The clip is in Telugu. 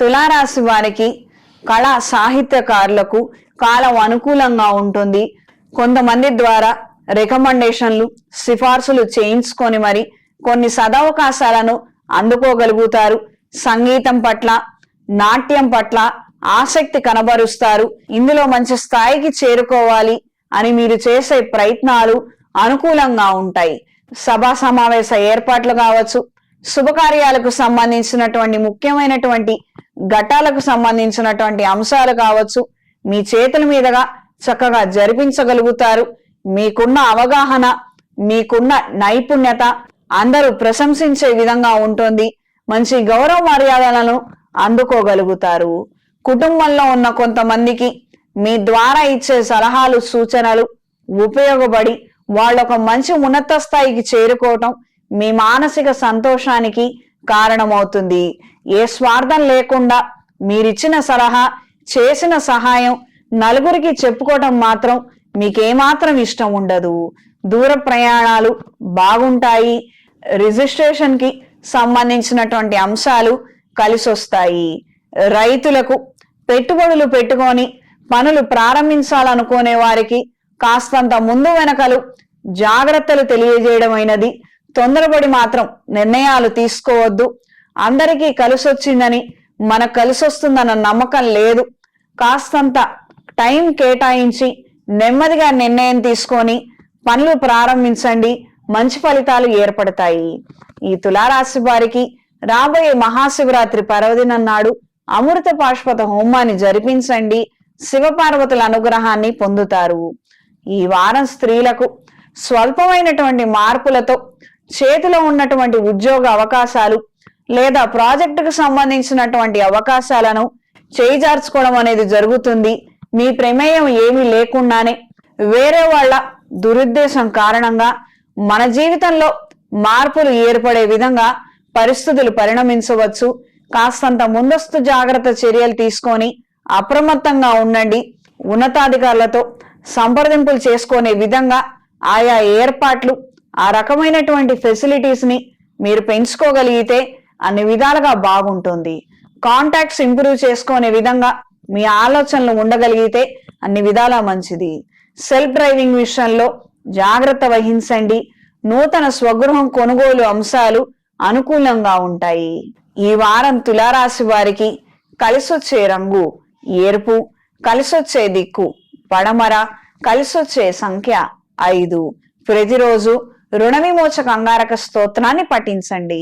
తులారాశి వారికి కళా సాహిత్యకారులకు కాలం అనుకూలంగా ఉంటుంది. కొంతమంది ద్వారా రికమెండేషన్లు సిఫార్సులు చేయించుకొని మరి కొన్ని సదవకాశాలను అందుకోగలుగుతారు. సంగీతం పట్ల నాట్యం పట్ల ఆసక్తి కనబరుస్తారు. ఇందులో మంచి స్థాయికి చేరుకోవాలి అని మీరు చేసే ప్రయత్నాలు అనుకూలంగా ఉంటాయి. సభా సమావేశ ఏర్పాట్లు కావచ్చు, శుభకార్యాలకు సంబంధించినటువంటి ముఖ్యమైనటువంటి ఘట్టాలకు సంబంధించినటువంటి అంశాలు కావచ్చు, మీ చేతుల మీదుగా చక్కగా జరిపించగలుగుతారు. మీకున్న అవగాహన, మీకున్న నైపుణ్యత అందరూ ప్రశంసించే విధంగా ఉంటుంది. మంచి గౌరవ మర్యాదలను అందుకోగలుగుతారు. కుటుంబంలో ఉన్న కొంతమందికి మీ ద్వారా ఇచ్చే సలహాలు సూచనలు ఉపయోగపడి వాళ్ళొక మంచి ఉన్నత స్థాయికి చేరుకోవటం మీ మానసిక సంతోషానికి కారణమవుతుంది. ఏ స్వార్థం లేకుండా మీరిచ్చిన సలహా, చేసిన సహాయం నలుగురికి చెప్పుకోవటం మాత్రం మీకేమాత్రం ఇష్టం ఉండదు. దూర ప్రయాణాలు బాగుంటాయి. రిజిస్ట్రేషన్ కి సంబంధించినటువంటి అంశాలు కలిసొస్తాయి. రైతులకు పెట్టుబడులు పెట్టుకొని పనులు ప్రారంభించాలనుకునే వారికి కాస్తంత ముందు వెనకలు జాగ్రత్తలు తెలియజేయడమైనది. తొందరపడి మాత్రం నిర్ణయాలు తీసుకోవద్దు. అందరికీ కలిసొచ్చిందని మనకు కలిసొస్తుందన్న నమ్మకం లేదు. కాస్తంత టైం కేటాయించి నెమ్మదిగా నిర్ణయం తీసుకొని పనులు ప్రారంభించండి. మంచి ఫలితాలు ఏర్పడతాయి. ఈ తులారాశి వారికి రాబోయే మహాశివరాత్రి పర్వదినం నాడు అమృత పాశుపత హోమాన్ని జరిపించండి. శివపార్వతుల అనుగ్రహాన్ని పొందుతారు. ఈ వారం స్త్రీలకు స్వల్పమైనటువంటి మార్పులతో చేతిలో ఉన్నటువంటి ఉద్యోగ అవకాశాలు లేదా ప్రాజెక్టుకు సంబంధించినటువంటి అవకాశాలను చేజార్చుకోవడం అనేది జరుగుతుంది. మీ ప్రమేయం ఏమీ లేకుండానే వేరే వాళ్ళ దురుద్దేశం కారణంగా మన జీవితంలో మార్పులు ఏర్పడే విధంగా పరిస్థితులు పరిణమించవచ్చు. కాస్తంత ముందస్తు జాగ్రత్త చర్యలు తీసుకొని అప్రమత్తంగా ఉండండి. ఉన్నతాధికారులతో సంప్రదింపులు చేసుకునే విధంగా ఆయా ఏర్పాట్లు, ఆ రకమైనటువంటి ఫెసిలిటీస్ ని మీరు పెంచుకోగలిగితే అన్ని విధాలుగా బాగుంటుంది. కాంటాక్ట్స్ ఇంప్రూవ్ చేసుకునే విధంగా మీ ఆలోచనలు ఉండగలిగితే అన్ని విధాలా మంచిది. సెల్ఫ్ డ్రైవింగ్ విషయంలో జాగ్రత్త వహించండి. నూతన స్వగృహం కొనుగోలు అంశాలు అనుకూలంగా ఉంటాయి. ఈ వారం తులారాశి వారికి కలిసొచ్చే రంగు ఎరుపు, కలిసొచ్చే దిక్కు పడమర, కలిసొచ్చే సంఖ్య 5. ప్రతిరోజు రుణ విమోచక అంగారక స్తోత్రాన్ని పఠించండి.